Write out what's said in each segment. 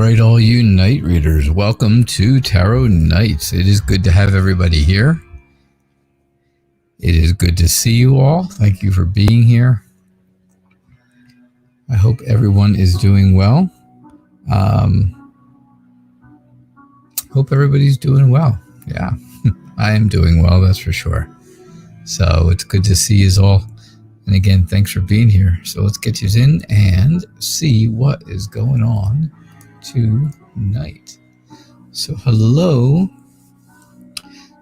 right, all you night readers, welcome to Tarot Nights. It is good to have everybody here. It is good to see you all. Thank you for being here. I hope everyone is doing well. Hope everybody's doing well. Yeah, I am doing well, that's for sure. So it's good to see you all. And again, thanks for being here. So let's get you in and see what is going on tonight. So hello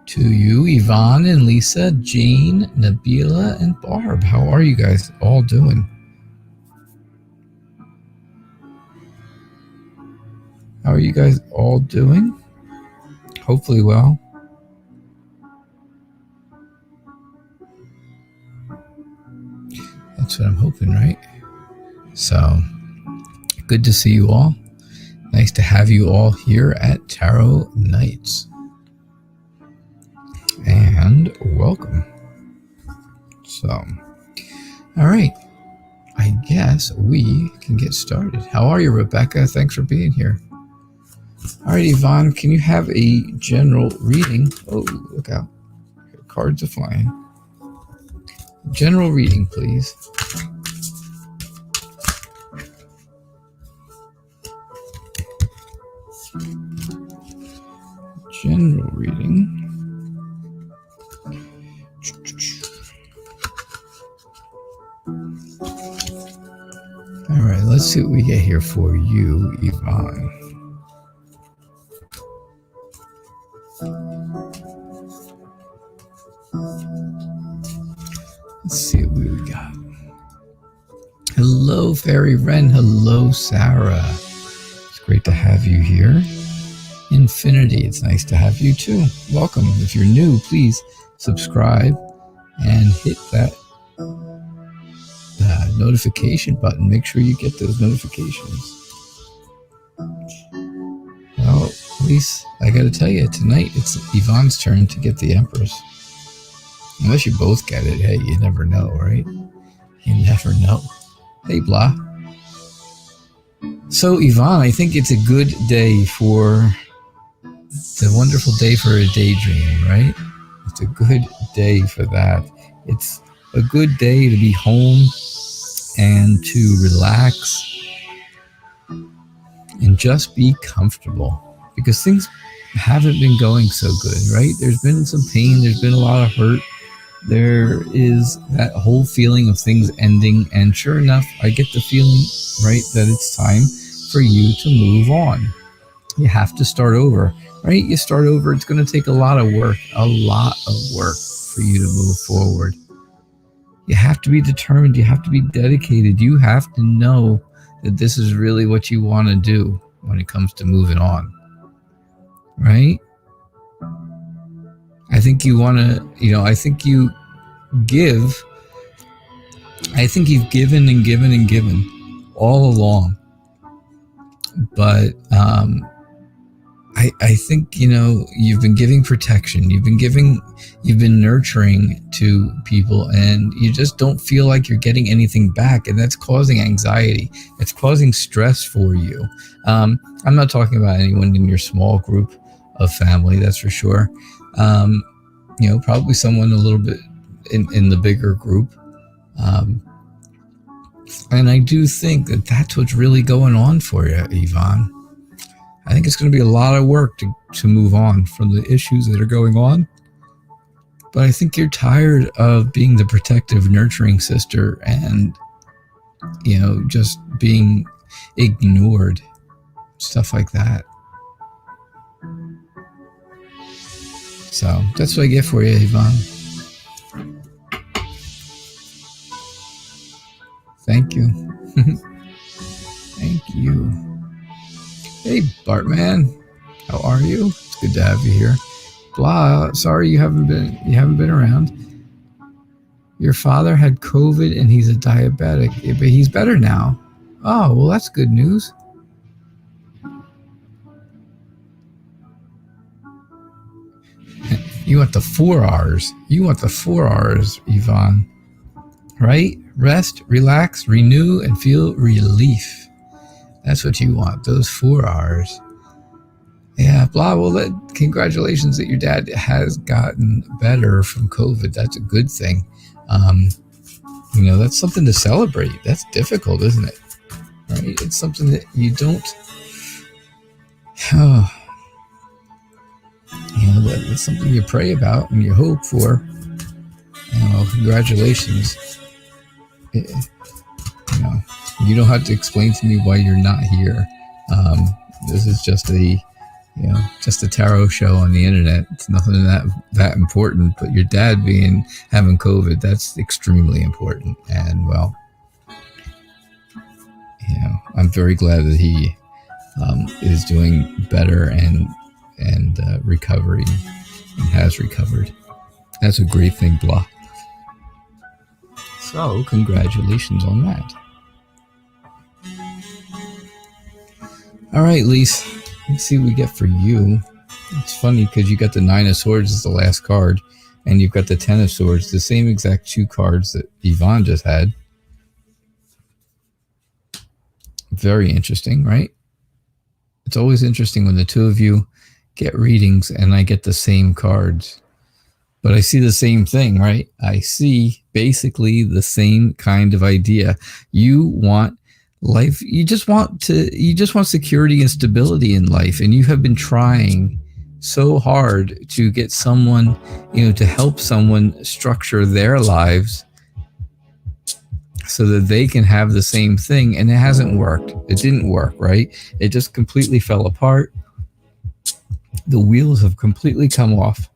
to you, Yvonne and Lisa, Jean, Nabila, and Barb. How are you guys all doing? How are you guys all doing? Hopefully well. That's what I'm hoping, right? So, good to see you all. Nice to have you all here at Tarot Nights. And welcome. So, all right. I guess we can get started. How are you, Rebecca? Thanks for being here. All right, Yvonne, can you have a general reading? Oh, look out. Your cards are flying. General reading, please. General reading. All right, let's see what we get here for you, Yvonne. Let's see what we got. Hello, Fairy Wren. Hello, Sarah. It's great to have you here. Infinity, it's nice to have you too. Welcome. If you're new, please subscribe and hit that notification button. Make sure you get those notifications. Well, at least I gotta tell you, tonight it's Yvonne's turn to get the Empress. Unless you both get it, hey, you never know, right? You never know. Hey, blah. So, Yvonne, I think it's a good day for... It's a wonderful day for a daydream, right? It's a good day for that. It's a good day to be home and to relax and just be comfortable, because things haven't been going so good, right? There's been some pain. There's been a lot of hurt. There is that whole feeling of things ending, and sure enough, I get the feeling, right, that it's time for you to move on. You have to start over, right? You start over, it's going to take a lot of work for you to move forward. You have to be determined, you have to be dedicated, you have to know that this is really what you want to do when it comes to moving on, right? I think you want to, I think you give. I think you've given and given and given all along. But I think, you've been giving protection. You've been nurturing to people, and you just don't feel like you're getting anything back. And that's causing anxiety. It's causing stress for you. I'm not talking about anyone in your small group of family, that's for sure. Probably someone a little bit in the bigger group. And I do think that that's what's really going on for you, Yvonne. I think it's going to be a lot of work to move on from the issues that are going on. But I think you're tired of being the protective, nurturing sister and, just being ignored. Stuff like that. So that's what I get for you, Yvonne. Thank you. Thank you. Hey, Bartman. How are you? It's good to have you here. Blah. Sorry you haven't been around. Your father had COVID and he's a diabetic, but he's better now. Oh, well, that's good news. You want the 4 R's. You want the 4 R's, Yvonne. Right? Rest, relax, renew, and feel relief. That's what you want, those 4 hours. Yeah, blah. Well, congratulations that your dad has gotten better from COVID. That's a good thing. That's something to celebrate. That's difficult, isn't it? Right? It's something that you don't. That's something you pray about and you hope for. Congratulations. You don't have to explain to me why you're not here. This is just a tarot show on the internet. It's nothing that important, but your dad having COVID, that's extremely important. And I'm very glad that he is doing better and recovering and has recovered. That's a great thing, blah. So, congratulations on that. All right, Lise, let's see what we get for you. It's funny because you got the 9 of Swords as the last card, and you've got the 10 of Swords, the same exact 2 cards that Yvonne just had. Very interesting, right? It's always interesting when the 2 of you get readings and I get the same cards. But I see the same thing, right? I see basically the same kind of idea. You want life, you just want security and stability in life, and you have been trying so hard to get someone, to help someone structure their lives so that they can have the same thing, and it hasn't worked. It didn't work, right? It just completely fell apart. The wheels have completely come off.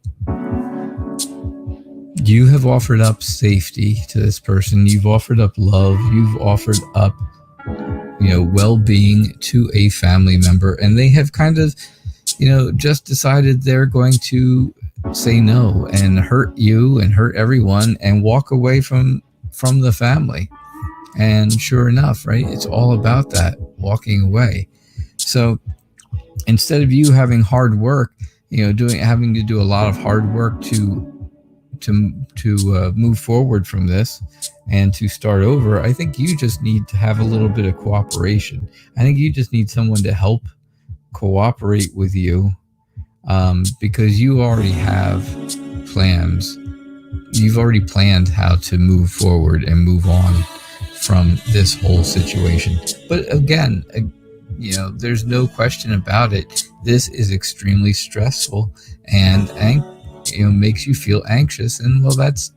You have offered up safety to this person. You've offered up love. You've offered up, well-being to a family member, and they have kind of, just decided they're going to say no and hurt you and hurt everyone and walk away from the family. And sure enough, right, it's all about that, walking away. So instead of you having hard work, having to do a lot of hard work to move forward from this and to start over, I think you just need to have a little bit of cooperation. I think you just need someone to help cooperate with you, because you already have plans. You've already planned how to move forward and move on from this whole situation. But again, there's no question about it. This is extremely stressful and makes you feel anxious. And that's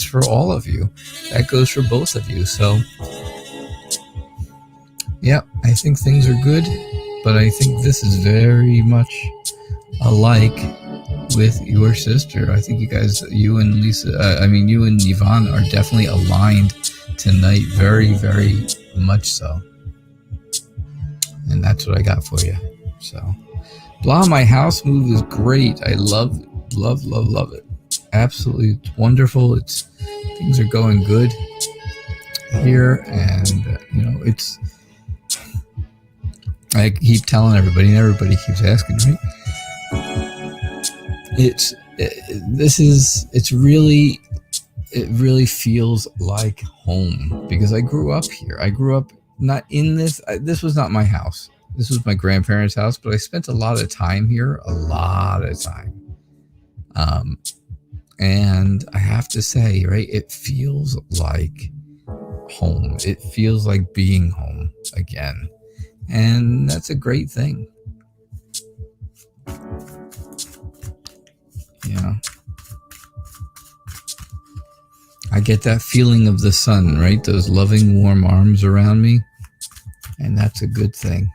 for all of you. That goes for both of you. So yeah, I think things are good, but I think this is very much alike with your sister. I think you and Lisa, you and Yvonne are definitely aligned tonight, very, very much so. And that's what I got for you. So, blah, my house move is great. I love it. Absolutely wonderful. Things are going good here, and it's. I keep telling everybody, and everybody keeps asking, right? It really feels like home, because I grew up here. I grew up not in this. This was not my house. This was my grandparents' house, but I spent a lot of time here, and I have to say, right, it feels like home. It feels like being home again. And that's a great thing. I get that feeling of the sun, right? Those loving, warm arms around me. And that's a good thing.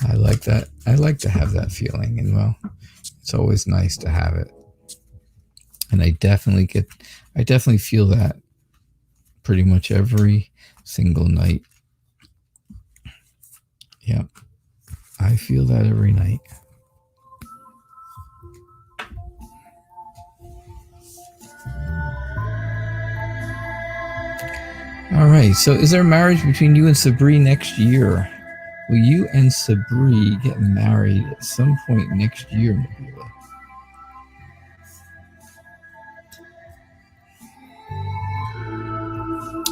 I like that. I like to have that feeling. And it's always nice to have it. And I definitely feel that pretty much every single night. Yep. I feel that every night. All right. So is there a marriage between you and Sabri next year? Will you and Sabri get married at some point next year, Nabila?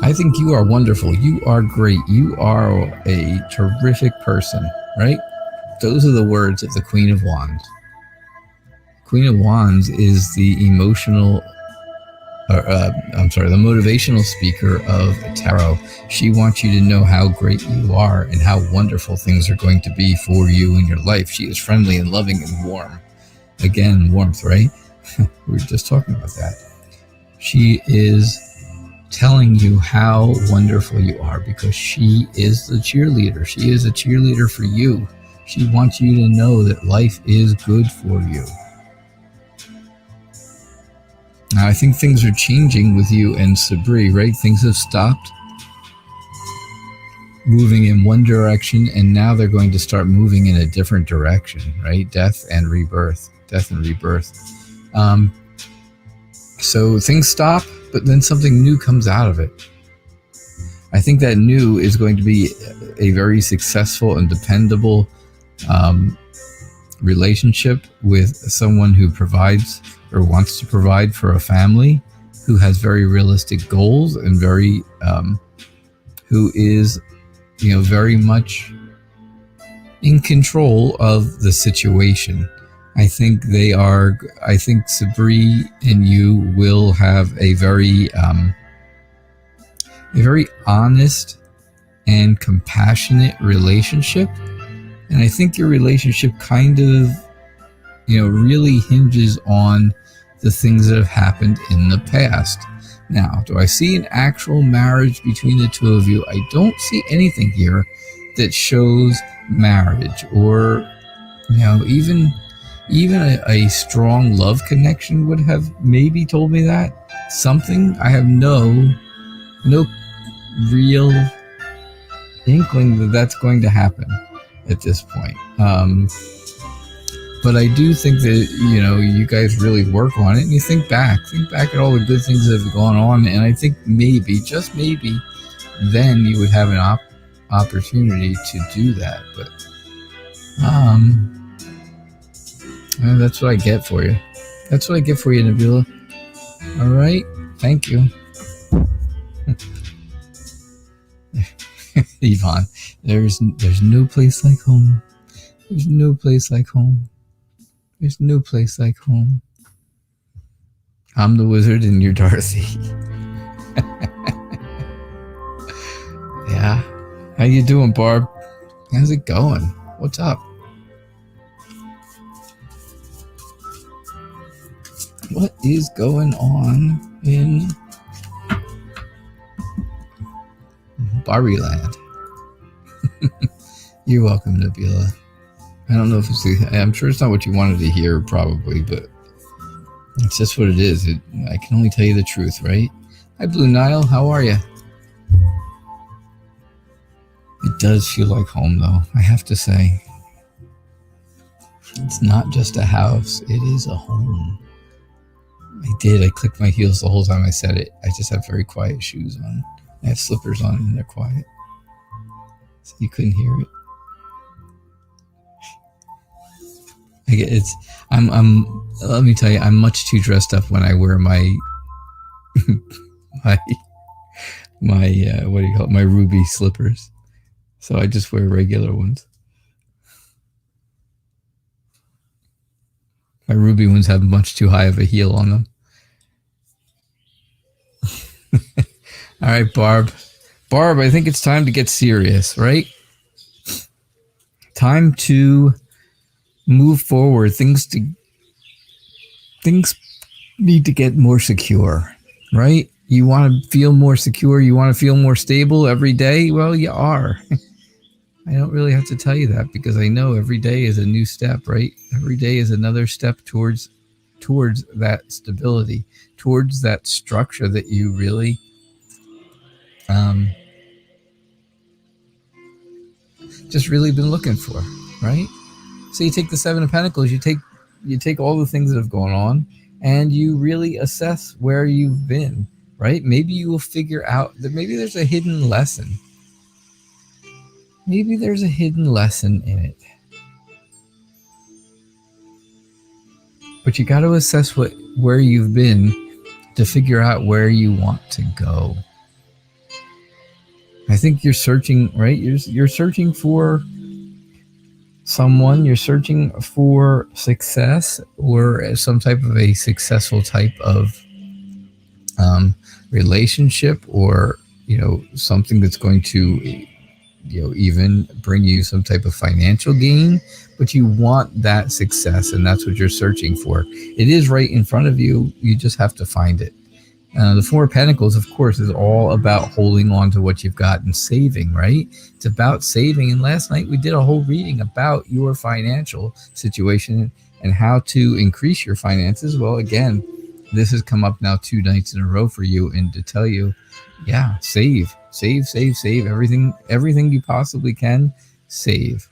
I think you are wonderful. You are great. You are a terrific person, right? Those are the words of the Queen of Wands. Queen of Wands is the emotional, the motivational speaker of tarot. She wants you to know how great you are and how wonderful things are going to be for you in your life. She is friendly and loving and warm. Again, warmth, right? We were just talking about that. She is telling you how wonderful you are because she is the cheerleader. She is a cheerleader for you. She wants you to know that life is good for you. Now, I think things are changing with you and Sabri, right? Things have stopped moving in one direction, and now they're going to start moving in a different direction, right? Death and rebirth. So things stop, but then something new comes out of it. I think that new is going to be a very successful and dependable relationship with someone who provides or wants to provide for a family, who has very realistic goals and very who is very much in control of the situation. I think Sabri and you will have a very honest and compassionate relationship. And I think your relationship kind of, really hinges on the things that have happened in the past. Now, do I see an actual marriage between the two of you? I don't see anything here that shows marriage or, even a strong love connection would have maybe told me that. Something. I have no real inkling that that's going to happen at this point. But I do think that, you guys really work on it and you think back at all the good things that have gone on. And I think maybe, just maybe, then you would have an opportunity to do that. But, that's what I get for you. Nabila. All right. Thank you. Yvonne, there's no place like home. There's no place like home. There's no place like home. I'm the wizard and you're Dorothy. Yeah. How you doing, Barb? How's it going? What's up? What is going on in Barbie Land? You're welcome, Nabila. I don't know if I'm sure it's not what you wanted to hear, probably, but it's just what it is. I can only tell you the truth, right? Hi, Blue Nile. How are you? It does feel like home, though, I have to say. It's not just a house. It is a home. I clicked my heels the whole time I said it. I just have very quiet shoes on. I have slippers on and they're quiet. So you couldn't hear it. Let me tell you, I'm much too dressed up when I wear my my ruby slippers. So I just wear regular ones. My ruby ones have much too high of a heel on them. All right, Barb. Barb, I think it's time to get serious, right? Time to move forward. Things need to get more secure, right? You want to feel more secure. You want to feel more stable every day. Well, you are. I don't really have to tell you that because I know every day is a new step, right? Every day is another step towards that stability, towards that structure that you really just really been looking for, right? So you take the Seven of Pentacles, you take all the things that have gone on, and you really assess where you've been, right? Maybe you will figure out that maybe there's a hidden lesson. Maybe there's a hidden lesson in it. But you got to assess where you've been to figure out where you want to go. think you're searching, right? You're searching for someone, you're searching for success or some type of a successful type of relationship, or something that's going to even bring you some type of financial gain, but you want that success, and that's what you're searching for. It is right in front of you. You just have to find it. The Four of Pentacles, of course, is all about holding on to what you've got and saving, right? It's about saving. And last night we did a whole reading about your financial situation and how to increase your finances. Well, again, this has come up now 2 nights in a row for you, and to tell you, yeah, save everything you possibly can. Save.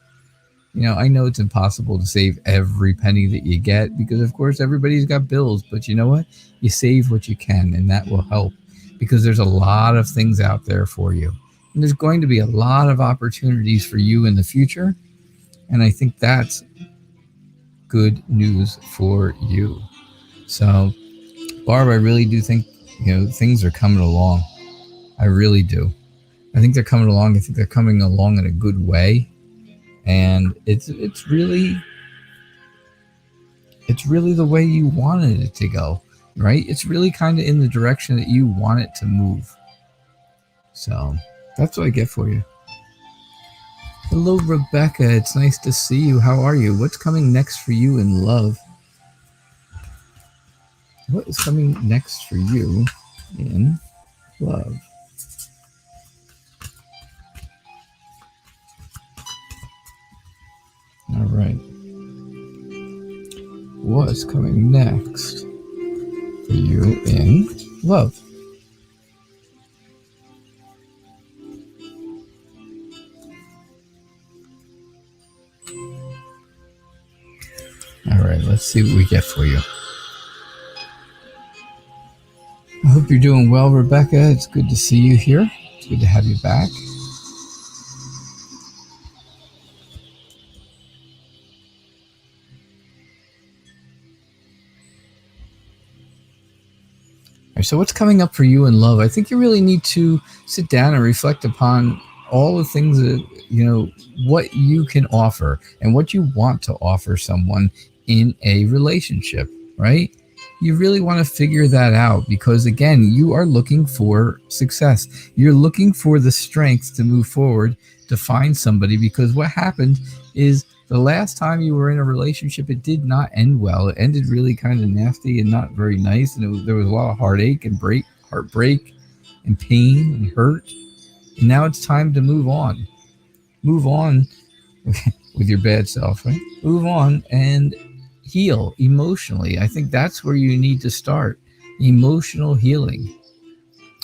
I know it's impossible to save every penny that you get, because of course everybody's got bills, but you know what? You save what you can, and that will help, because there's a lot of things out there for you. And there's going to be a lot of opportunities for you in the future. And I think that's good news for you. So, Barb, I really do think, things are coming along. I really do. I think they're coming along. I think they're coming along in a good way. And it's really the way you wanted it to go, right? It's really kind of in the direction that you want it to move. So that's what I get for you. Hello, Rebecca. It's nice to see you. How are you? What's coming next for you in love? What is coming next for you in love? All right. What's coming next for you in love? All right, let's see what we get for you. I hope you're doing well, Rebecca. It's good to see you here. It's good to have you back. So what's coming up for you in love? I think you really need to sit down and reflect upon all the things that, what you can offer and what you want to offer someone in a relationship, right? You really want to figure that out, because again, you are looking for success. You're looking for the strength to move forward, to find somebody, because what happened is the last time you were in a relationship, it did not end well. It ended really kind of nasty and not very nice. And there was a lot of heartache and heartbreak and pain and hurt. And now it's time to move on. Move on with your bad self, right? Move on and heal emotionally. I think that's where you need to start. Emotional healing.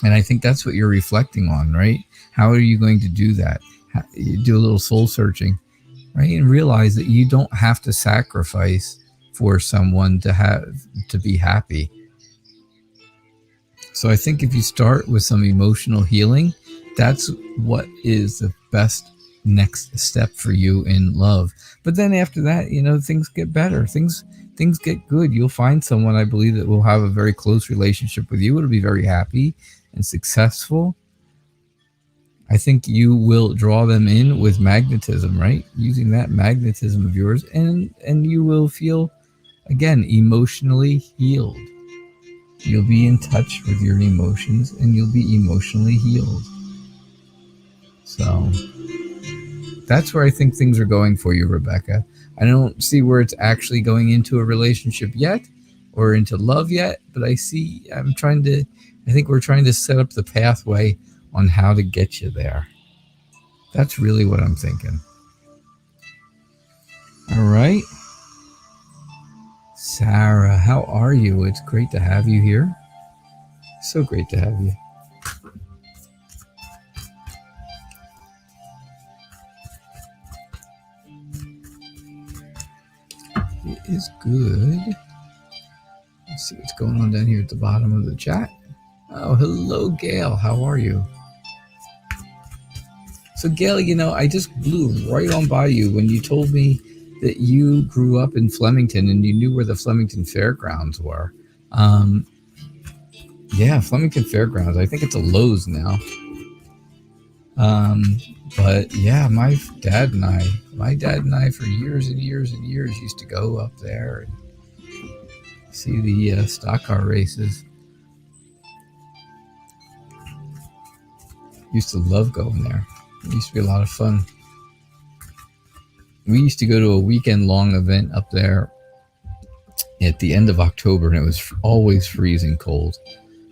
And I think that's what you're reflecting on, right? How are you going to do that? You do a little soul searching, right? And realize that you don't have to sacrifice for someone to be happy. So I think if you start with some emotional healing, that's what is the best next step for you in love. But then after that, things get better. Things get good. You'll find someone, I believe, that will have a very close relationship with you. It'll be very happy and successful. I think you will draw them in with magnetism, right? Using that magnetism of yours, and you will feel, again, emotionally healed. You'll be in touch with your emotions, and you'll be emotionally healed. So that's where I think things are going for you, Rebecca. I don't see where it's actually going into a relationship yet or into love yet, but I think we're trying to set up the pathway on how to get you there. That's really what I'm thinking. All right. Sarah, how are you? It's great to have you here. So great to have you. It is good. Let's see what's going on down here at the bottom of the chat. Oh, hello, Gail. How are you? So, Gail, I just blew right on by you when you told me that you grew up in Flemington and you knew where the Flemington Fairgrounds were. Yeah, Flemington Fairgrounds. I think it's a Lowe's now. But yeah, my dad and I for years and years and years used to go up there and see the stock car races. Used to love going there. It used to be a lot of fun. We used to go to a weekend-long event up there at the end of October, and it was always freezing cold.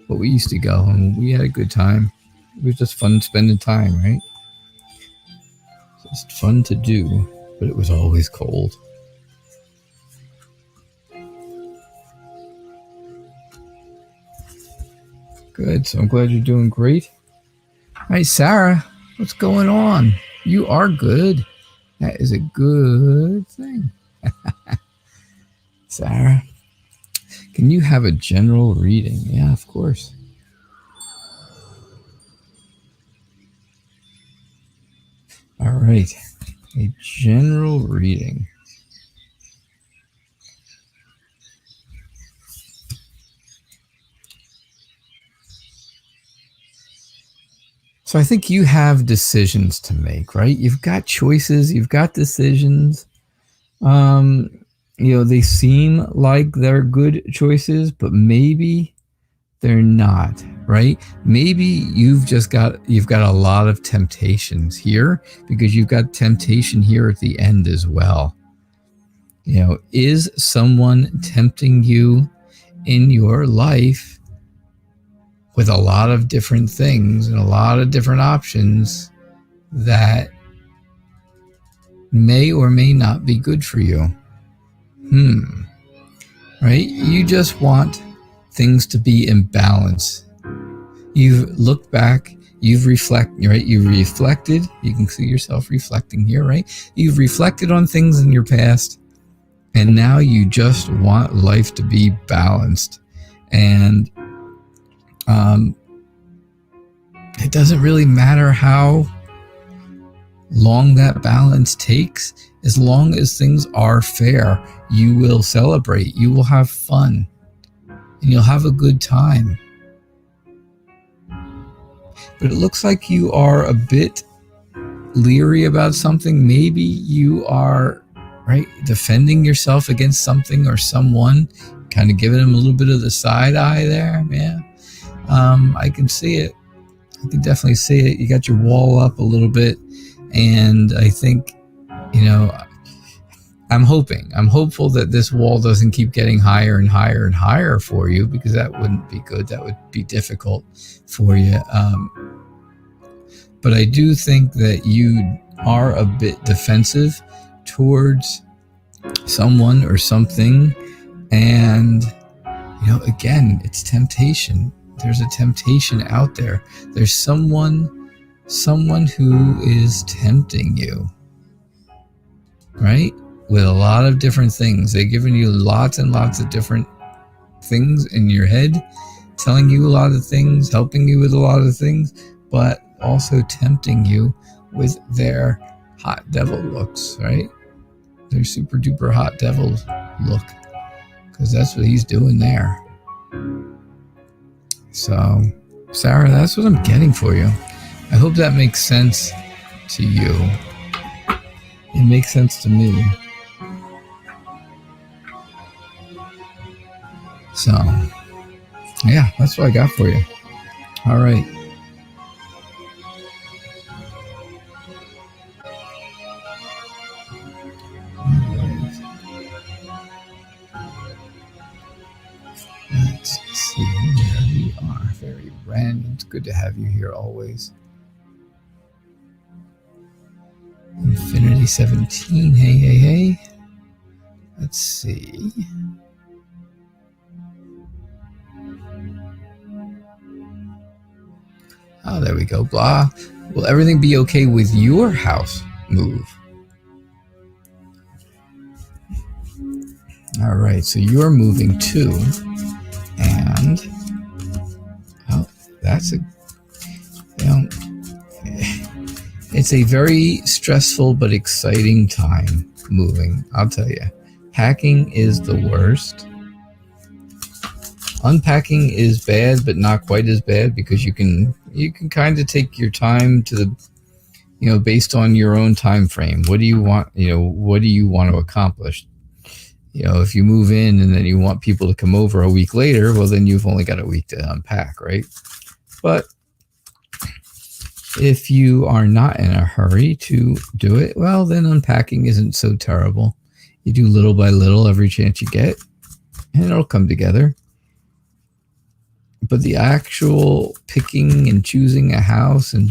But we used to go, and we had a good time. It was just fun spending time, right? Just fun to do, but it was always cold. Good, so I'm glad you're doing great. Hey, Sarah, what's going on? You are good. That is a good thing. Sarah, can you have a general reading? Yeah, of course. All right, a general reading. So I think you have decisions to make, right? You've got choices, you've got decisions. They seem like they're good choices, but maybe they're not, right? Maybe you've got a lot of temptations here, because you've got temptation here at the end as well. Is someone tempting you in your life with a lot of different things and a lot of different options that may or may not be good for you? Right? You just want things to be in balance. You've looked back, you've reflected, right? You reflected, you can see yourself reflecting here, right? You've reflected on things in your past, and now you just want life to be balanced. And it doesn't really matter how long that balance takes, as long as things are fair. You will celebrate, you will have fun, and you'll have a good time. But it looks like you are a bit leery about something. Maybe you are, right, defending yourself against something or someone, kind of giving them a little bit of the side eye there. Yeah, I can see it. I can definitely see it. You got your wall up a little bit, and I think, I'm hopeful that this wall doesn't keep getting higher and higher and higher for you, because that wouldn't be good. That would be difficult for you. But I do think that you are a bit defensive towards someone or something. And, again, it's temptation. There's a temptation out there. There's someone who is tempting you, right? With a lot of different things. They're giving you lots and lots of different things in your head, telling you a lot of things, helping you with a lot of things, but also tempting you with their hot devil looks, right? Their super duper hot devil look, because that's what he's doing there. So, Sarah, that's what I'm getting for you. I hope that makes sense to you. It makes sense to me. So, yeah, that's what I got for you. All right. Let's see where we are. Very random. It's good to have you here always. Infinity 17. Hey. Let's see. Oh, there we go. Blah. Will everything be okay with your house move? All right, so you're moving too. And, that's it's a very stressful but exciting time moving, I'll tell you. Packing is the worst. Unpacking is bad, but not quite as bad, because you can kind of take your time to based on your own time frame. What do you want? What do you want to accomplish? If you move in and then you want people to come over a week later, well, then you've only got a week to unpack, right? But if you are not in a hurry to do it, well, then unpacking isn't so terrible. You do little by little every chance you get, and it'll come together. But the actual picking and choosing a house and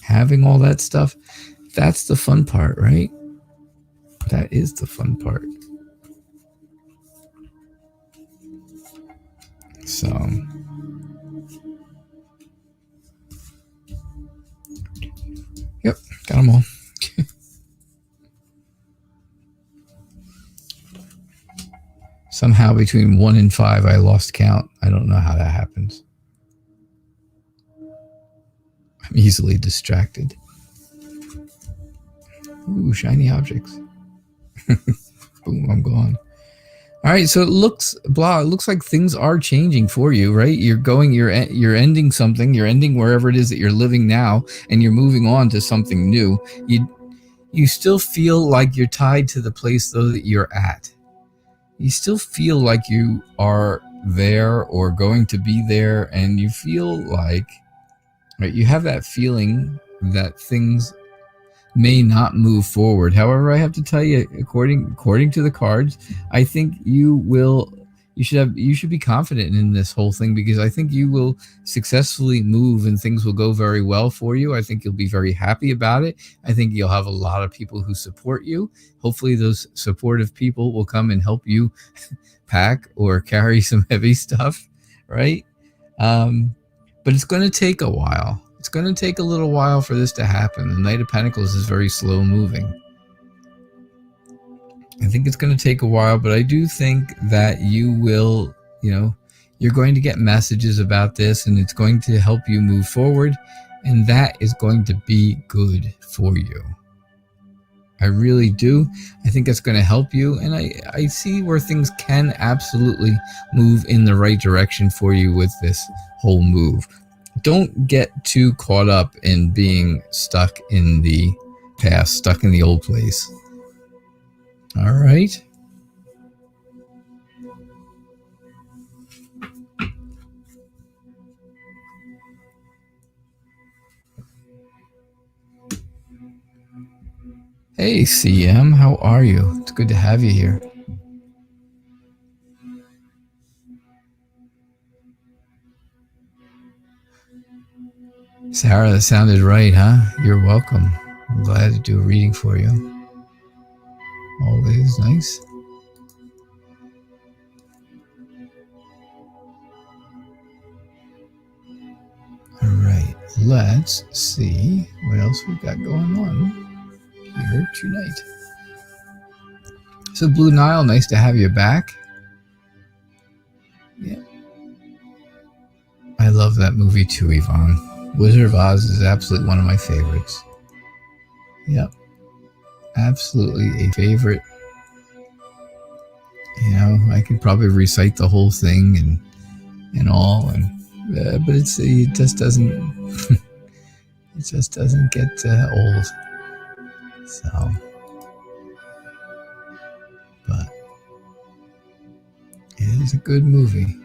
having all that stuff, that's the fun part, right? That is the fun part. So, yep, got them all. Somehow between 1 and 5, I lost count. I don't know how that happens. I'm easily distracted. Ooh, shiny objects. Boom, I'm gone. All right, so it looks like things are changing for you, right? You're ending something, you're ending wherever it is that you're living now, and you're moving on to something new. You still feel like you're tied to the place though that you're at. You still feel like you are there or going to be there, and you feel like, right, you have that feeling that things may not move forward. However, I have to tell you, according to the cards, I think you should be confident in this whole thing, because I think you will successfully move and things will go very well for you. I think you'll be very happy about it. I think you'll have a lot of people who support you. Hopefully those supportive people will come and help you pack or carry some heavy stuff, right? But it's going to take a while. It's going to take a little while for this to happen. The Knight of Pentacles is very slow moving. I think it's going to take a while, but I do think that you will, you're going to get messages about this, and it's going to help you move forward, and that is going to be good for you. I really do. I think it's going to help you, and I see where things can absolutely move in the right direction for you with this whole move. Don't get too caught up in being stuck in the past, stuck in the old place. All right. Hey, CM, how are you? It's good to have you here. Sarah, that sounded right, huh? You're welcome. I'm glad to do a reading for you. Always nice. All right, let's see what else we've got going on here tonight. So, Blue Nile, nice to have you back. Yeah. I love that movie too, Yvonne. Wizard of Oz is absolutely one of my favorites. Yep. Absolutely a favorite. I could probably recite the whole thing and all, but it just doesn't it just doesn't get old. So, but it is a good movie.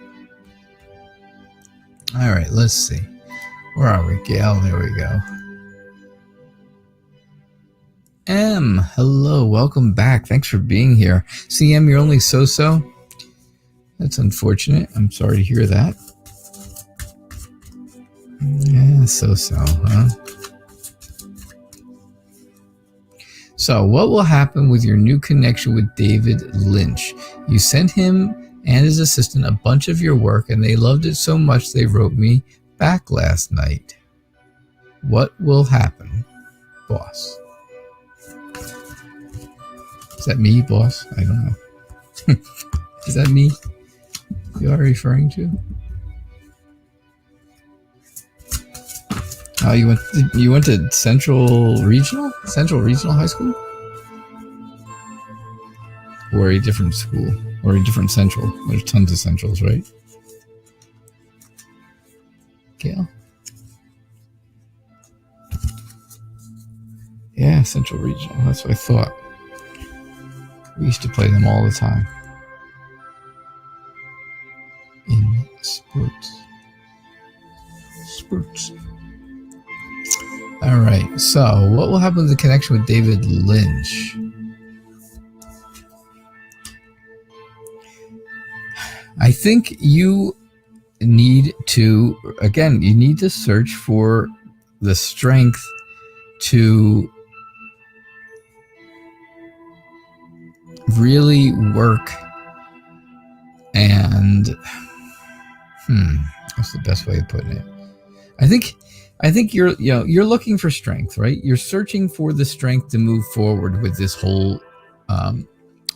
All right, let's see. Where are we, Gail? There we go. M, hello, welcome back. Thanks for being here. CM, you're only so-so. That's unfortunate. I'm sorry to hear that. Yeah, so-so, huh? So, what will happen with your new connection with David Lynch? You sent him and his assistant a bunch of your work, and they loved it so much they wrote me back last night. What will happen, boss? Is that me, boss? I don't know. Is that me you are referring to? Oh, you went to Central Regional High School? Or a different school? Or a different Central? There's tons of Centrals, right? Gail? Yeah, Central Regional. That's what I thought. We used to play them all the time. In sports. All right. So, what will happen with the connection with David Lynch? I think you need to, again, you need to search for the strength to really work and what's the best way of putting it? I think you're looking for strength, right? You're searching for the strength to move forward with this whole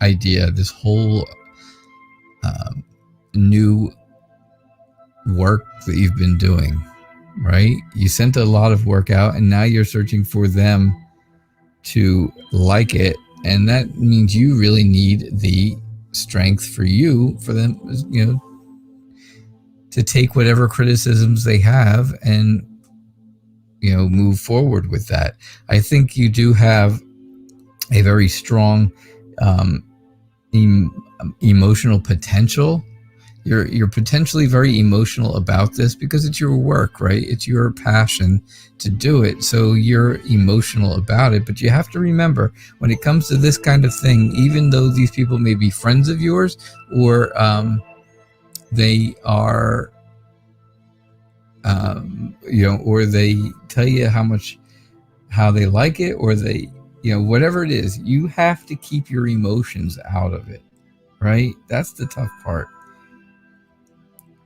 idea, this whole new work that you've been doing, right? You sent a lot of work out, and now you're searching for them to like it, and that means you really need the strength for them, to take whatever criticisms they have and move forward with that. I think you do have a very strong emotional potential. You're potentially very emotional about this because it's your work, right? It's your passion to do it. So you're emotional about it. But you have to remember, when it comes to this kind of thing, even though these people may be friends of yours, or they are, or they tell you how they like it, or they, whatever it is, you have to keep your emotions out of it, right? That's the tough part.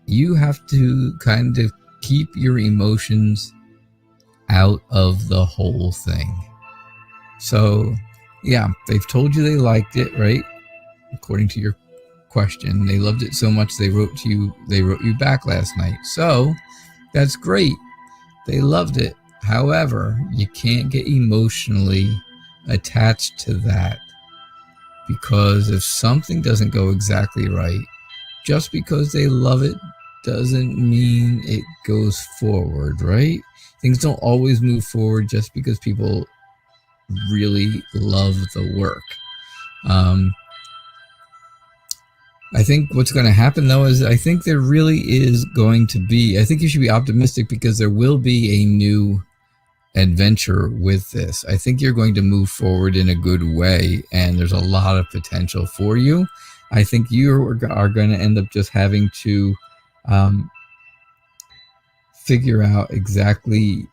You have to kind of keep your emotions out of the whole thing. So, yeah, they've told you they liked it, right? According to your question, they loved it so much they wrote you back last night. So, that's great. They loved it. However, you can't get emotionally attached to that, because if something doesn't go exactly right, just because they love it doesn't mean it goes forward, right? Things don't always move forward just because people really love the work. I think what's going to happen, though, is I think there really is going to be, I think you should be optimistic, because there will be a new adventure with this. I think you're going to move forward in a good way, and there's a lot of potential for you. I think you are going to end up just having to figure out exactly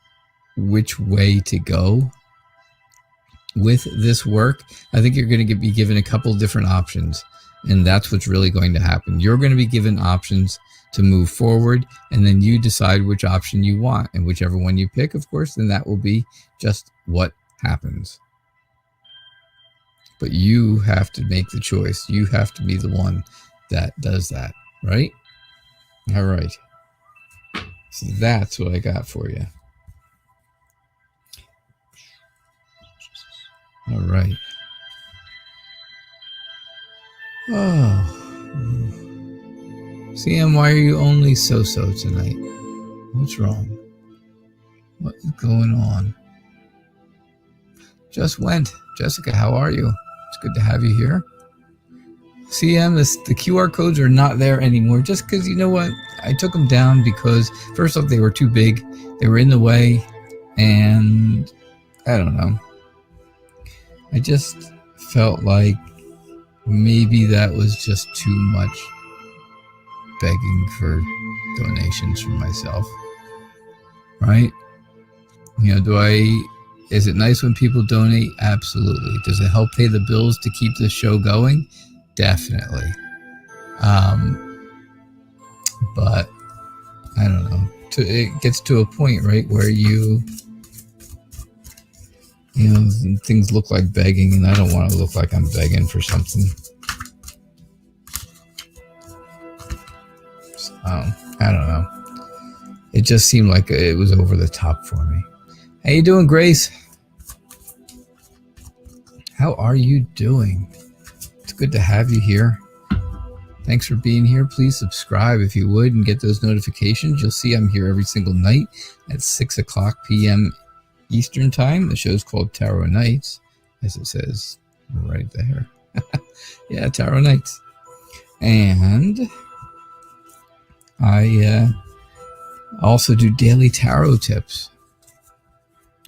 which way to go with this work. I think you're going to be given a couple different options, and that's what's really going to happen. You're going to be given options to move forward, and then you decide which option you want, and whichever one you pick, of course, then that will be just what happens. But you have to make the choice. You have to be the one that does that, right? All right. So that's what I got for you. All right. Oh. CM, why are you only so-so tonight? What's wrong? What is going on? Just went. Jessica, how are you? It's good to have you here. CM, the QR codes are not there anymore, just because, you know what? I took them down because, first off, they were too big. They were in the way, and I don't know. I just felt like maybe that was just too much begging for donations from myself, right? Is it nice when people donate? Absolutely. Does it help pay the bills to keep the show going? Definitely. But I don't know. It gets to a point, right, where things look like begging, and I don't want to look like I'm begging for something. So, I don't know. It just seemed like it was over the top for me. How you doing, Grace? How are you doing? It's good to have you here. Thanks for being here. Please subscribe if you would and get those notifications. You'll see I'm here every single night at 6 o'clock p.m. Eastern Time. The show's called Tarot Nights, as it says right there. Yeah, Tarot Nights. And I also do daily tarot tips.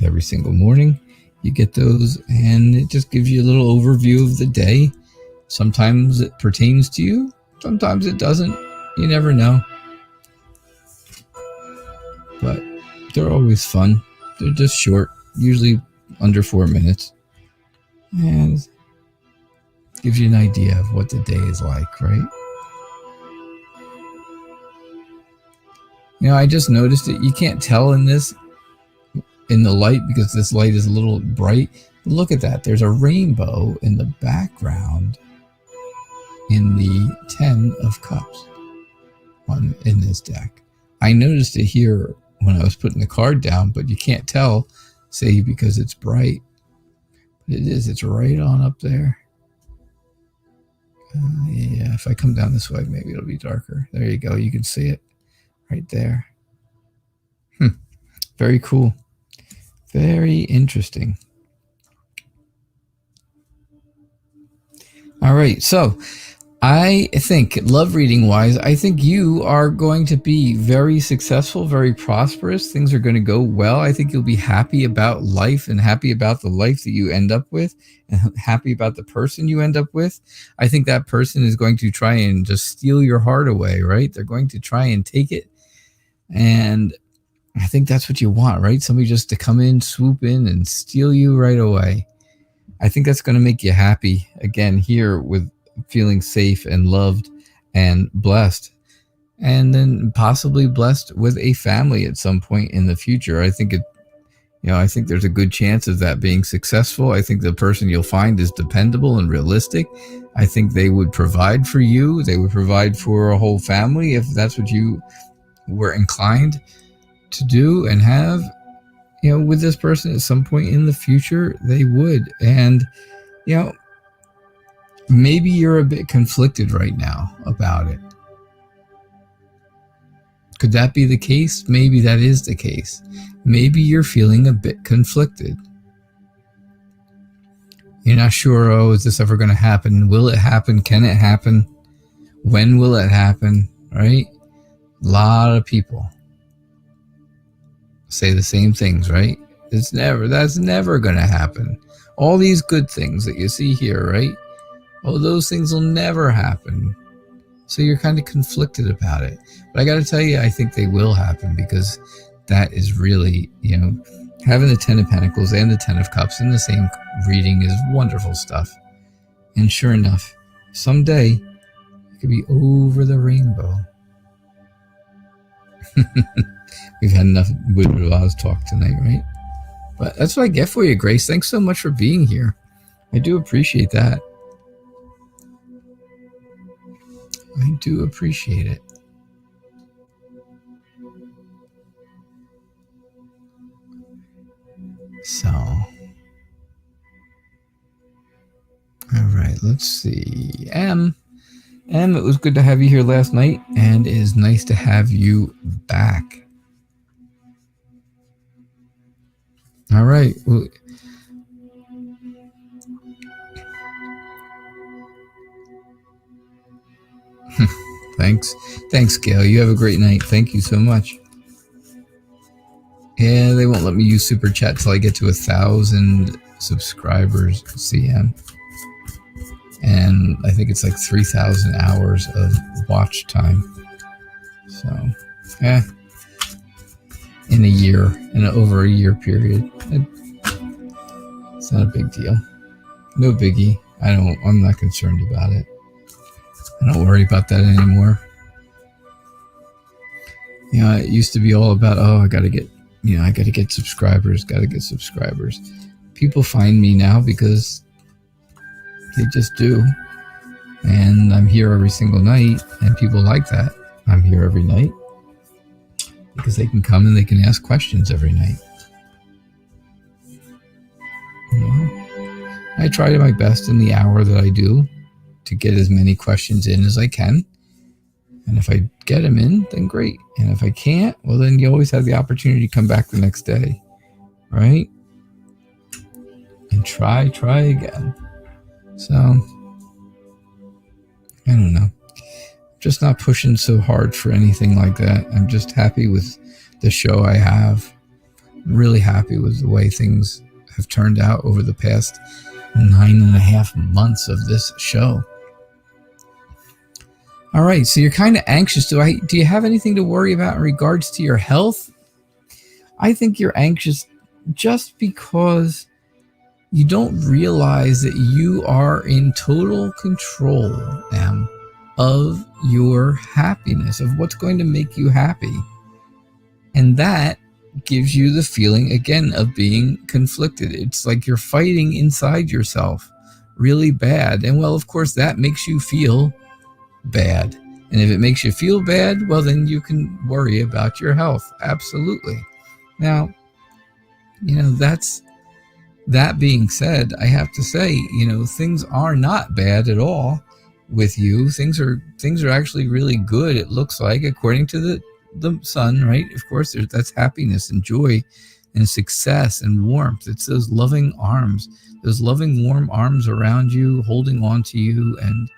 Every single morning, you get those, and it just gives you a little overview of the day. Sometimes it pertains to you, sometimes it doesn't. You never know. But they're always fun. They're just short, usually under 4 minutes. And gives you an idea of what the day is like, right? You know, I just noticed it. You can't tell in the light because this light is a little bright. But look at that. There's a rainbow in the background in the 10 of Cups in this deck. I noticed it here when I was putting the card down, but you can't tell, say, because it's bright. But it is. It's right on up there. Yeah, if I come down this way, maybe it'll be darker. There you go. You can see it right there. Very cool. Very interesting. All right. So I think, love reading wise, I think you are going to be very successful, very prosperous. Things are going to go well. I think you'll be happy about life and happy about the life that you end up with and happy about the person you end up with. I think that person is going to try and just steal your heart away, right? They're going to try and take it. And I think that's what you want, right? Somebody just to come in, swoop in, and steal you right away. I think that's going to make you happy again here with feeling safe and loved and blessed, and then possibly blessed with a family at some point in the future. I think I think there's a good chance of that being successful. I think the person you'll find is dependable and realistic. I think they would provide for you. They would provide for a whole family if that's what you were inclined to do and have, with this person at some point in the future. They would. And, maybe you're a bit conflicted right now about it. Could that be the case? Maybe that is the case. Maybe you're feeling a bit conflicted. You're not sure, is this ever going to happen? Will it happen? Can it happen? When will it happen? Right? A lot of people say the same things, right? That's never going to happen. All these good things that you see here, right? Oh, those things will never happen. So you're kind of conflicted about it. But I got to tell you, I think they will happen, because that is really, having the 10 of Pentacles and the 10 of Cups in the same reading is wonderful stuff. And sure enough, someday you could be over the rainbow. We've had enough Wizard of Oz talk tonight, right? But that's what I get for you, Grace. Thanks so much for being here. I do appreciate that. I do appreciate it. So, all right, let's see. M, it was good to have you here last night, and it is nice to have you back. All right. Well, Thanks, Gail. You have a great night. Thank you so much. Yeah, they won't let me use Super Chat till I get to 1,000 subscribers, CM. And I think it's like 3,000 hours of watch time. So, in a year, in an over a year period. It's not a big deal. No biggie. I'm not concerned about it. I don't worry about that anymore. It used to be all about, I got to get subscribers, People find me now because they just do. And I'm here every single night, and people like that. I'm here every night because they can come and they can ask questions every night. I try my best in the hour that I do to get as many questions in as I can. And if I get them in, then great. And if I can't, well, then you always have the opportunity to come back the next day, right? and try again. So, I don't know. Just not pushing so hard for anything like that. I'm just happy with the show I have. I'm really happy with the way things have turned out over the past 9.5 months of this show. All right, so you're kind of anxious. Do you have anything to worry about in regards to your health? I think you're anxious just because you don't realize that you are in total control, Em, of your happiness, of what's going to make you happy. And that gives you the feeling, again, of being conflicted. It's like you're fighting inside yourself really bad. And well, of course, that makes you feel bad. And if it makes you feel bad, well, then you can worry about your health. Absolutely. Now, that being said, I have to say, things are not bad at all with you. Things are actually really good, it looks like, according to the sun, right? Of course, that's happiness and joy and success and warmth. It's those loving arms, those loving, warm arms around you, holding on to you, and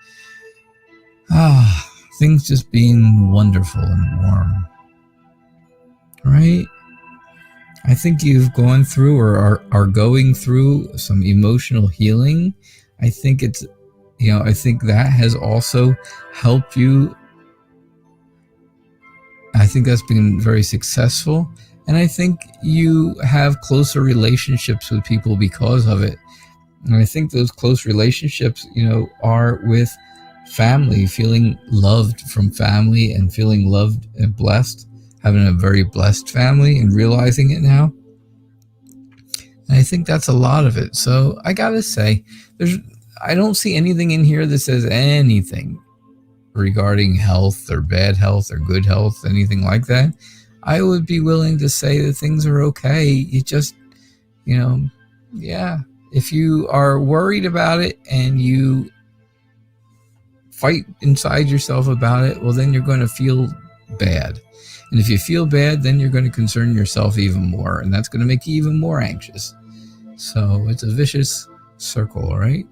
things just being wonderful and warm, right? I think you've gone through or are going through some emotional healing. I think I think that has also helped you. I think that's been very successful. And I think you have closer relationships with people because of it. And I think those close relationships, are with family, feeling loved from family and feeling loved and blessed, having a very blessed family and realizing it now. And I think that's a lot of it. So I gotta say, I don't see anything in here that says anything regarding health or bad health or good health, anything like that. I would be willing to say that things are okay. You just, if you are worried about it and you fight inside yourself about it, well, then you're going to feel bad. And if you feel bad, then you're going to concern yourself even more, and that's going to make you even more anxious. So it's a vicious circle, right?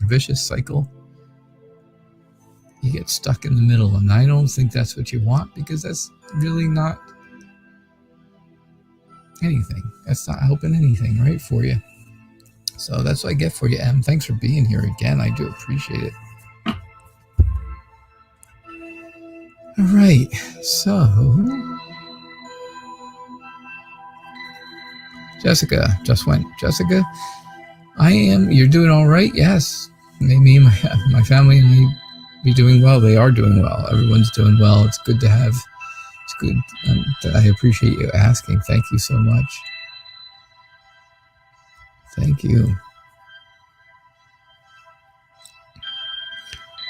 A vicious cycle. You get stuck in the middle, and I don't think that's what you want, because that's really not anything. That's not helping anything, right, for you. So that's what I get for you, Em. Thanks for being here again. I do appreciate it. All right, so Jessica just went. Jessica, you're doing all right? Yes. Me and my family and I be doing well. They are doing well. Everyone's doing well. It's good to have. It's good. I appreciate you asking. Thank you so much. Thank you.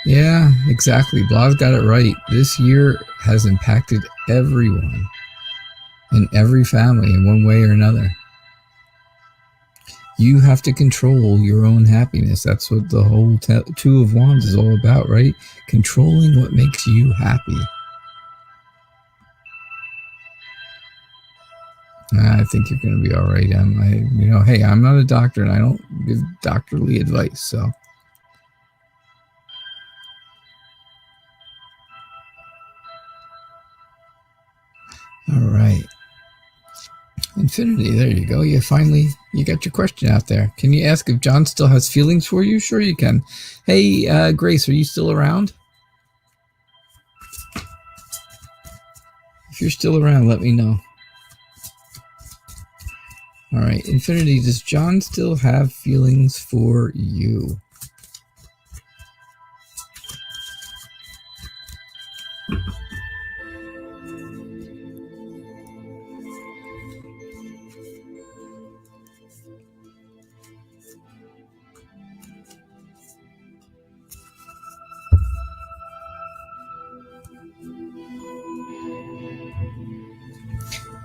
Yeah, exactly. Blah's got it right. This year has impacted everyone in every family in one way or another. You have to control your own happiness. That's what the whole Two of Wands is all about, right? Controlling what makes you happy. I think you're going to be all right. Hey, I'm not a doctor and I don't give doctorly advice, so. All right. Infinity, there you go. You got your question out there. Can you ask if John still has feelings for you? Sure you can. Hey, Grace, are you still around? If you're still around, let me know. All right, Infinity, does John still have feelings for you?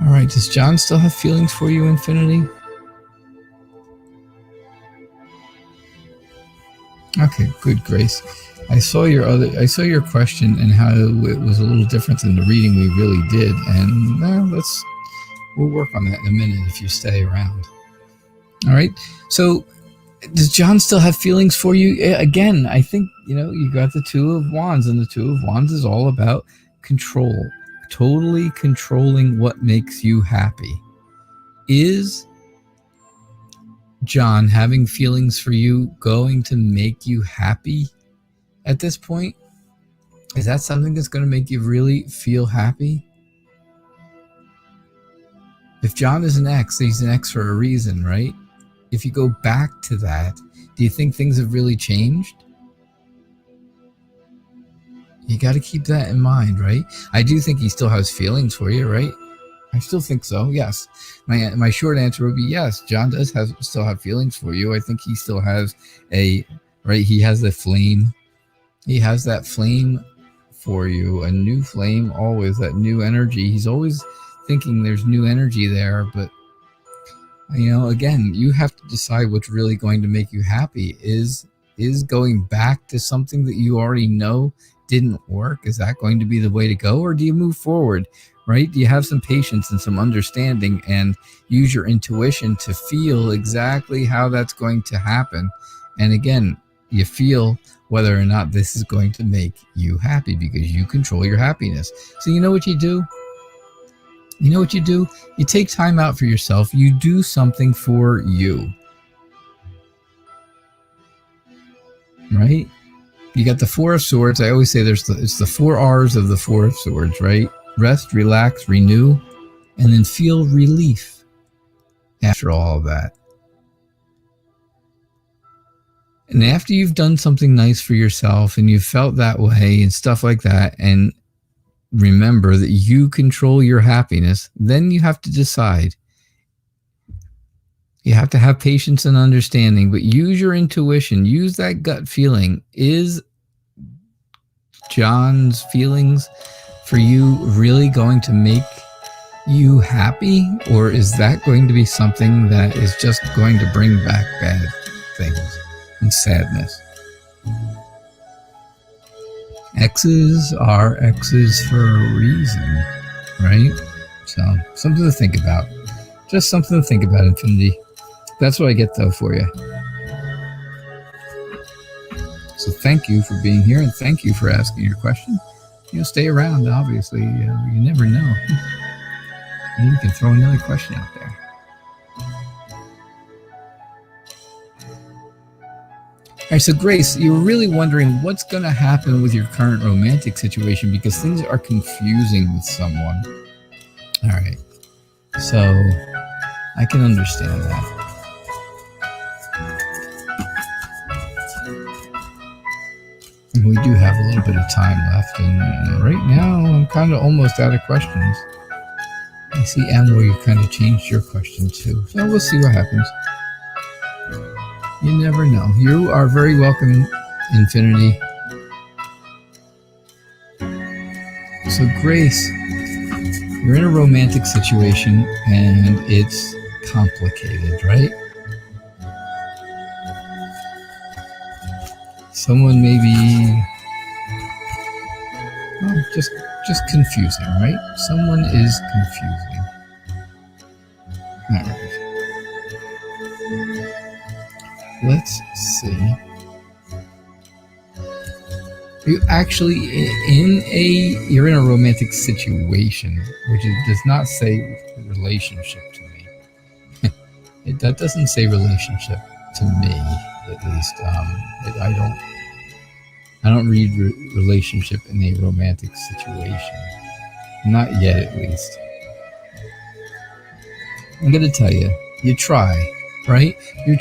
All right, does John still have feelings for you, Infinity? Okay, good, Grace. I saw your question and how it was a little different than the reading we really did, and we'll work on that in a minute if you stay around. All right. So does John still have feelings for you? Again, I think, you got the Two of Wands, and the Two of Wands is all about control, totally controlling what makes you happy. Is John having feelings for you going to make you happy at this point? Is that something that's going to make you really feel happy? If John is an ex, he's an ex for a reason, right? If you go back to that, do you think things have really changed? You got to keep that in mind, right? I do think he still has feelings for you, right? I still think so, yes. My short answer would be yes. John does still have feelings for you. I think he still has he has the flame. He has that flame for you, a new flame, always that new energy. He's always thinking there's new energy there, but again, you have to decide what's really going to make you happy. Is going back to something that you already know didn't work, is that going to be the way to go? Or do you move forward, right? Do you have some patience and some understanding and use your intuition to feel exactly how that's going to happen? And again, you feel whether or not this is going to make you happy, because you control your happiness. So you know what you do? You take time out for yourself. You do something for you. Right? You got the Four of Swords. I always say it's the 4 R's of the Four of Swords, right? Rest, relax, renew, and then feel relief after all of that. And after you've done something nice for yourself and you've felt that way and stuff like that, and remember that you control your happiness, then you have to decide. You have to have patience and understanding, but use your intuition, use that gut feeling. Is John's feelings for you really going to make you happy, or is that going to be something that is just going to bring back bad things and sadness? Exes are exes for a reason, right? So something to think about. Just something to think about, Infinity. That's what I get, though, for you. So thank you for being here, and thank you for asking your question. Stay around, obviously. You never know. You can throw another question out there. All right, so Grace, you're really wondering what's going to happen with your current romantic situation, because things are confusing with someone. All right, so I can understand that. And we do have a little bit of time left, and right now I'm kind of almost out of questions. I see, Emma, you kind of changed your question too, so we'll see what happens. You never know. You are very welcome, Infinity. So Grace, you're in a romantic situation and it's complicated, right? Someone may be just confusing, right? Someone is confusing. All right. Let's see. You actually you're in a romantic situation, which does not say relationship to me. That doesn't say relationship to me, at least. I don't read relationship in a romantic situation. Not yet, at least. I'm going to tell you, you try, right? You're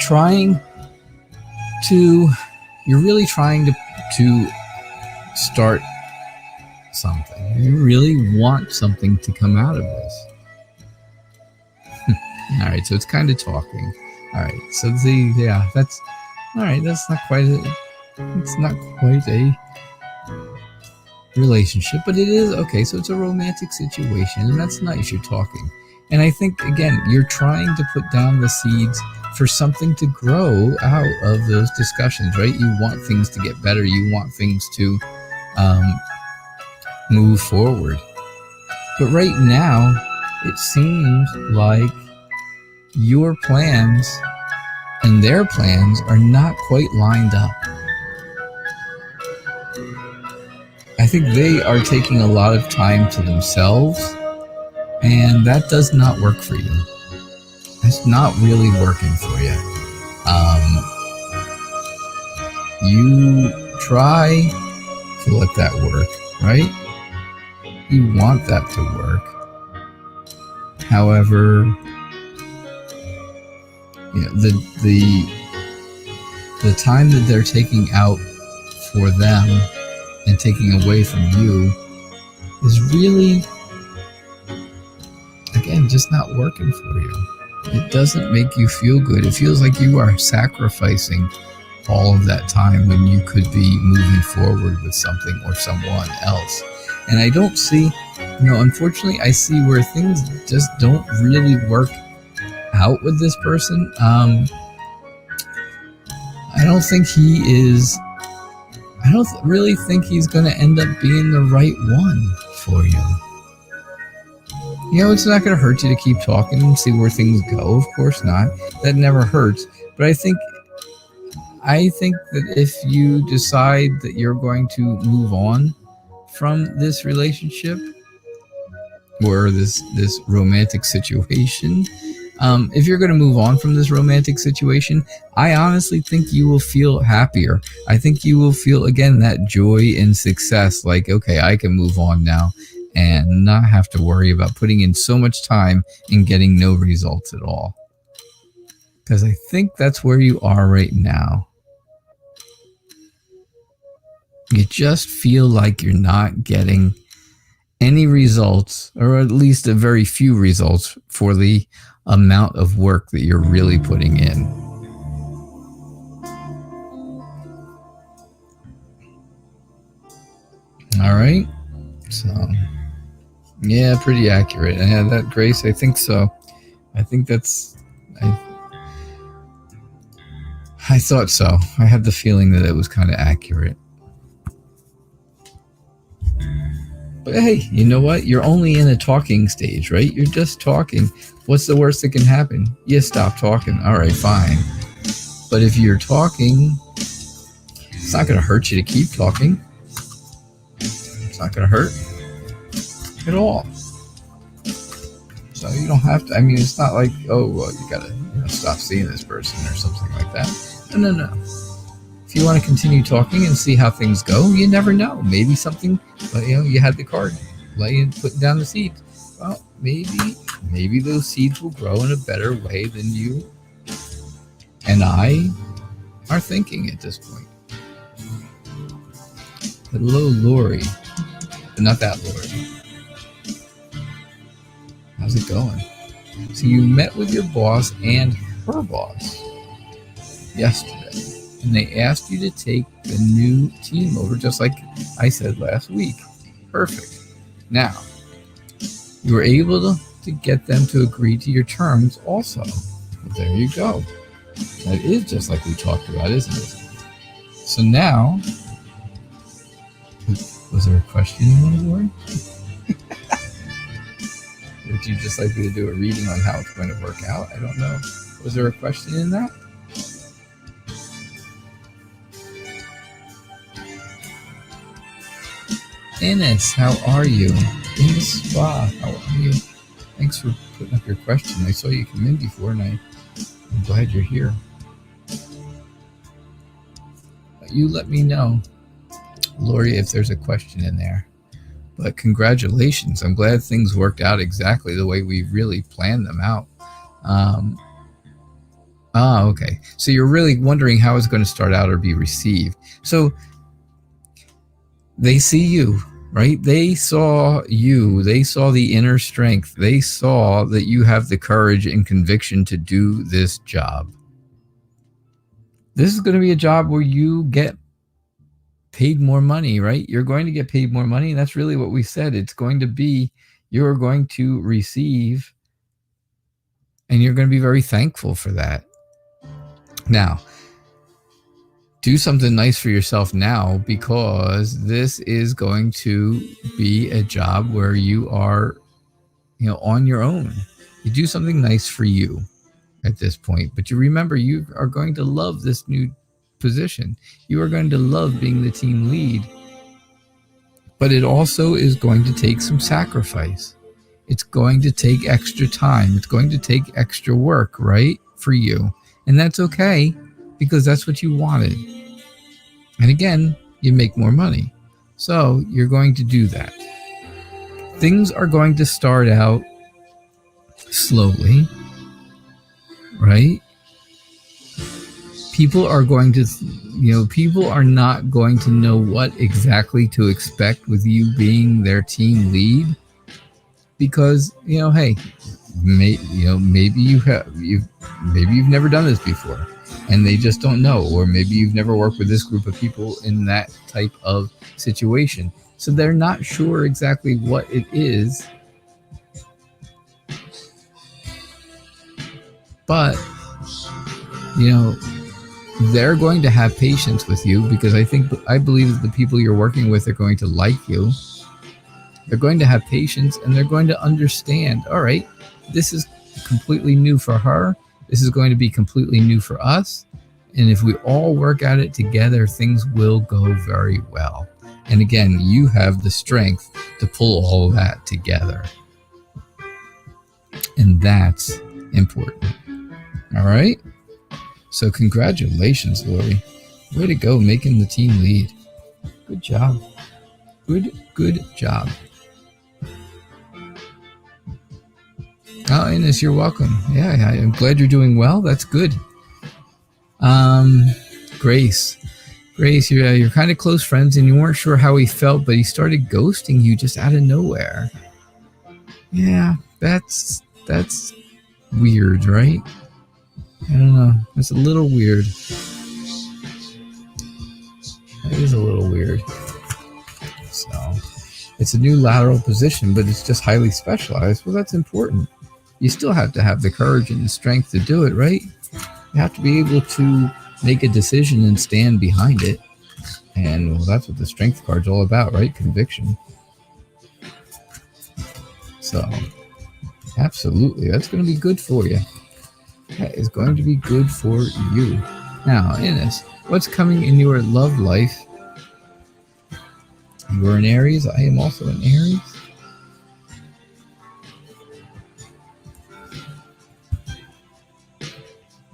really trying to start something. You really want something to come out of this. All right, so it's kind of talking. All right, so that's all right. That's not quite it's not quite a relationship, but it is okay. So it's a romantic situation, and that's nice. You're talking, and I think again, you're trying to put down the seeds for something to grow out of those discussions, right? You want things to get better. You want things to move forward. But right now, it seems like your plans and their plans are not quite lined up. I think they are taking a lot of time to themselves, and that does not work for you. It's not really working for you. You try to let that work, right? You want that to work. However, the time that they're taking out for them and taking away from you is really, again, just not working for you. It doesn't make you feel good. It feels like you are sacrificing all of that time when you could be moving forward with something or someone else. And I don't see, unfortunately, I see where things just don't really work out with this person. I don't really think he's going to end up being the right one for you. It's not going to hurt you to keep talking and see where things go. Of course not. That never hurts. But I think that if you decide that you're going to move on from this relationship or this romantic situation, if you're going to move on from this romantic situation, I honestly think you will feel happier. I think you will feel, again, that joy and success, like, okay, I can move on now and not have to worry about putting in so much time and getting no results at all. Because I think that's where you are right now. You just feel like you're not getting any results, or at least a very few results, for the amount of work that you're really putting in. All right. So, yeah, pretty accurate. I had that, Grace. I think so. I think that's... I thought so. I had the feeling that it was kind of accurate. But hey, you know what? You're only in a talking stage, right? You're just talking. What's the worst that can happen? You stop talking. All right, fine. But if you're talking, it's not going to hurt you to keep talking. It's not going to hurt at all. So you don't have to. I mean, it's not like, oh, well, you got to stop seeing this person or something like that. No. If you want to continue talking and see how things go, you never know. Maybe something, you had the card, putting down the seeds. Well, maybe those seeds will grow in a better way than you and I are thinking at this point. Hello, Lori. But not that Lori. How's it going? So you met with your boss and her boss yesterday. And they asked you to take the new team over, just like I said last week. Perfect. Now, you were able to get them to agree to your terms also. Well, there you go. That is just like we talked about, isn't it? So now, was there a question in one, Lori? Would you just like me to do a reading on how it's going to work out? I don't know. Was there a question in that? Ennis, how are you? In the spa, how are you? Thanks for putting up your question. I saw you come in before, and I'm glad you're here. You let me know, Lori, if there's a question in there. But congratulations. I'm glad things worked out exactly the way we really planned them out. Okay. So you're really wondering how it's going to start out or be received. So they see you, right? They saw you. They saw the inner strength. They saw that you have the courage and conviction to do this job. This is going to be a job where you get paid more money, right? You're going to get paid more money. And that's really what we said. It's going to be, you're going to receive, and you're going to be very thankful for that. Now, do something nice for yourself now, because this is going to be a job where you are, on your own. You do something nice for you. at this point. But you remember, you are going to love this new position. You are going to love being the team lead. But it also is going to take some sacrifice. It's going to take extra time. It's going to take extra work, right? For you. And that's okay, because that's what you wanted. And again, you make more money. So you're going to do that. Things are going to start out slowly, right? People are going to, people are not going to know what exactly to expect with you being their team lead, because, hey, maybe you've never done this before and they just don't know, or maybe you've never worked with this group of people in that type of situation. So they're not sure exactly what it is. But, they're going to have patience with you, because I believe that the people you're working with are going to like you. They're going to have patience, and they're going to understand, all right, this is completely new for her. This is going to be completely new for us. And if we all work at it together, things will go very well. And again, you have the strength to pull all that together. And that's important. All right? So congratulations, Lori. Way to go, making the team lead. Good job. Good job. Oh, Ines, you're welcome. Yeah, I'm glad you're doing well. That's good. Grace, you're kind of close friends, and you weren't sure how he felt, but he started ghosting you just out of nowhere. Yeah, that's weird, right? I don't know. It's a little weird. It is a little weird. So, it's a new lateral position, but it's just highly specialized. Well, that's important. You still have to have the courage and the strength to do it, right? You have to be able to make a decision and stand behind it. And well, that's what the strength card's all about, right? Conviction. So, absolutely. That's going to be good for you. That is going to be good for you. Now, Ines, what's coming in your love life? You are an Aries. I am also an Aries.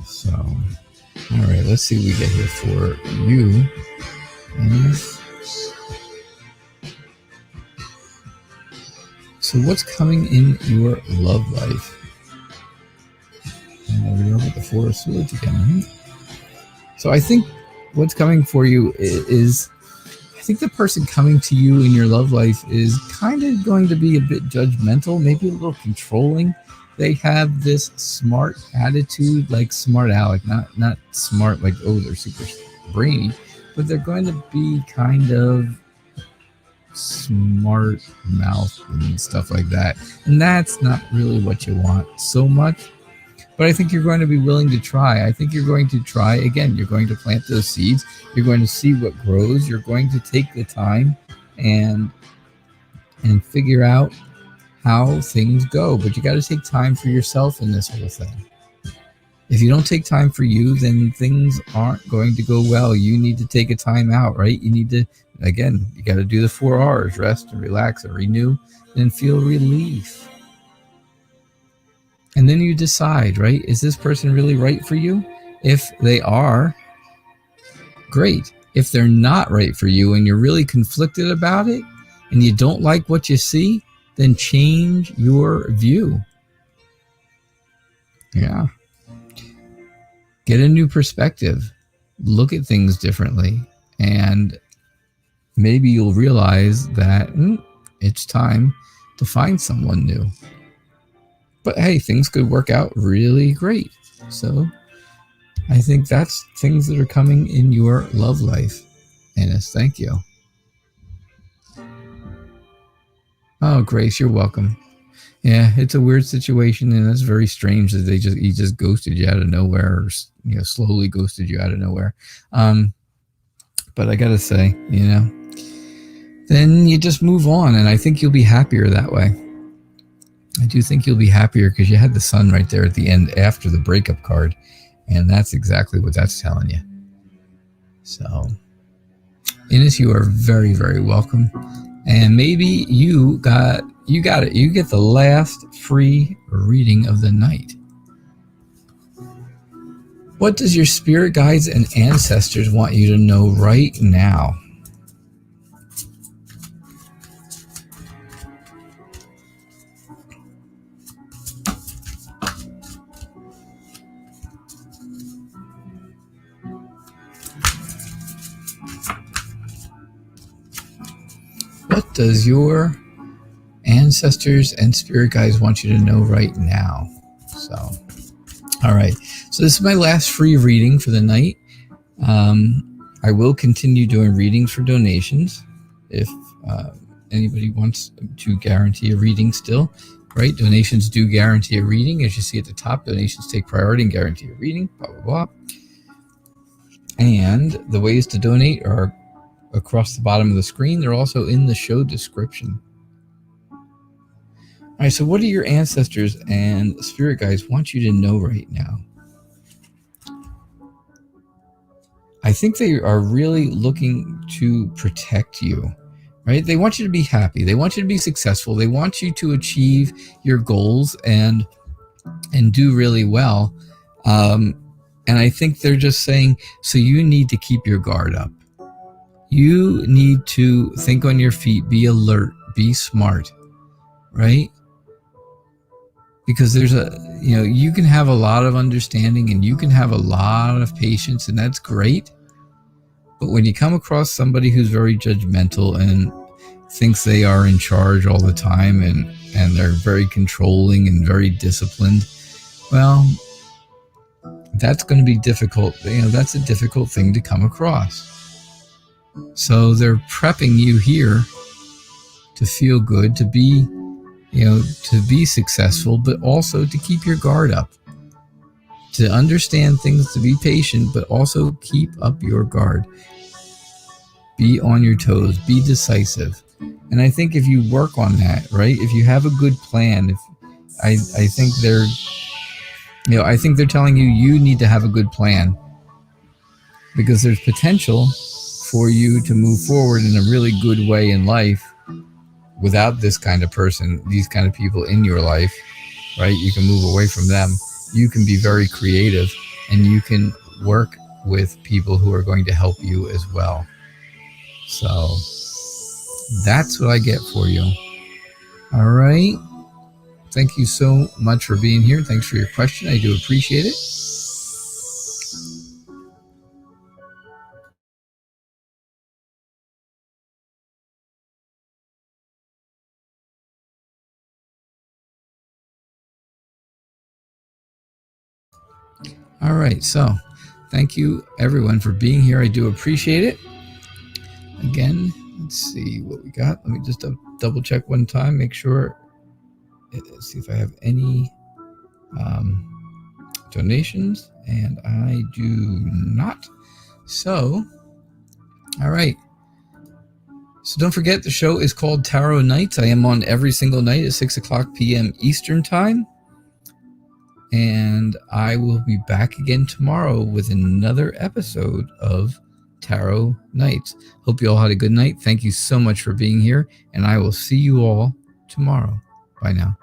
So, all right, let's see what we get here for you. So what's coming in your love life? And we're with the Four of Swords again, right? So I think what's coming for you is, I think the person coming to you in your love life is kind of going to be a bit judgmental, maybe a little controlling. They have this smart attitude, like smart aleck, not smart like, oh, they're super brainy, but they're going to be kind of smart mouth and stuff like that. And that's not really what you want so much. But I think you're going to be willing to try. I think you're going to try again. You're going to plant those seeds. You're going to see what grows. You're going to take the time and figure out how things go. But you got to take time for yourself in this whole thing. If you don't take time for you, then things aren't going to go well. You need to take a time out, right? You need to, again, you got to do the 4 R's, rest and relax and renew, and feel relief. And then you decide, right? Is this person really right for you? If they are, great. If they're not right for you and you're really conflicted about it and you don't like what you see, then change your view. Yeah. Get a new perspective. Look at things differently. And maybe you'll realize that it's time to find someone new. But hey, things could work out really great. So I think that's things that are coming in your love life. Ines, thank you. Oh, Grace, you're welcome. Yeah, it's a weird situation, and it's very strange that he just ghosted you out of nowhere, or slowly ghosted you out of nowhere. But I gotta say, then you just move on, and I think you'll be happier that way. I do think you'll be happier because you had the sun right there at the end after the breakup card. And that's exactly what that's telling you. So, Ines, you are very, very welcome. And maybe you got it. You get the last free reading of the night. What does your spirit guides and ancestors want you to know right now? What does your ancestors and spirit guides want you to know right now? So, all right. So this is my last free reading for the night. I will continue doing readings for donations if anybody wants to guarantee a reading still, right? Donations do guarantee a reading. As you see at the top, donations take priority and guarantee a reading, blah, blah, blah. And the ways to donate are across the bottom of the screen. They're also in the show description. All right, so what do your ancestors and spirit guides want you to know right now? I think they are really looking to protect you, right? They want you to be happy. They want you to be successful. They want you to achieve your goals and do really well. And I think they're just saying, so you need to keep your guard up. You need to think on your feet, be alert, be smart, right? Because there's you can have a lot of understanding and you can have a lot of patience, and that's great. But when you come across somebody who's very judgmental and thinks they are in charge all the time and they're very controlling and very disciplined, well, that's going to be difficult. That's a difficult thing to come across. So they're prepping you here to feel good, to be successful, but also to keep your guard up, to understand things, to be patient, but also keep up your guard. Be on your toes, be decisive. And I think if you work on that, right, if you have a good plan, I think they're telling you need to have a good plan, because there's potential for you to move forward in a really good way in life without this kind of person, these kind of people in your life, right? You can move away from them. You can be very creative, and you can work with people who are going to help you as well. So that's what I get for you. All right. Thank you so much for being here. Thanks for your question. I do appreciate it. All right, so thank you everyone for being here. I do appreciate it. Again, let's see what we got. Let me just double check one time, make sure. Let's see if I have any donations, and I do not. So, all right. So don't forget, the show is called Tarot Nights. I am on every single night at 6:00 p.m. Eastern Time. And I will be back again tomorrow with another episode of Tarot Nights. Hope you all had a good night. Thank you so much for being here, and I will see you all tomorrow. Bye now.